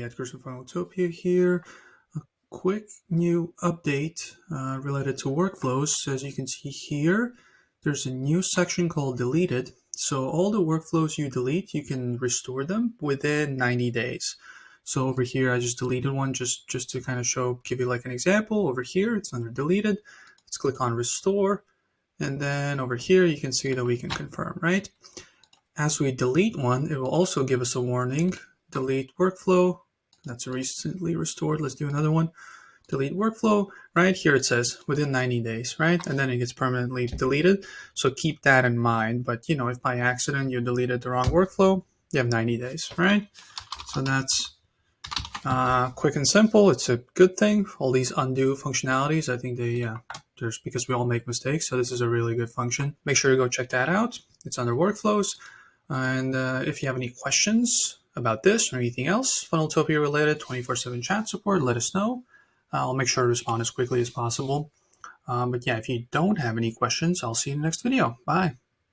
Hey, Edgar's from Funneltopia here. A quick new update related to workflows. As you can see here, there's a new section called deleted. So all the workflows you delete, you can restore them within 90 days. So over here, I just deleted one just to kind of give you like an example. Over here, it's under deleted. Let's click on restore. And then over here, you can see that we can confirm, right? As we delete one, it will also give us a warning. Delete workflow. That's recently restored. Let's do another one. Delete workflow. Right here it says within 90 days, right? And then it gets permanently deleted. So keep that in mind. But if by accident you deleted the wrong workflow, you have 90 days, right? So that's quick and simple. It's a good thing. All these undo functionalities, I think there's because we all make mistakes. So this is a really good function. Make sure to go check that out. It's under workflows. And if you have any questions about this or anything else, Funneltopia related, 24/7 chat support, let us know. I'll make sure to respond as quickly as possible. But yeah, if you don't have any questions, I'll see you in the next video. Bye.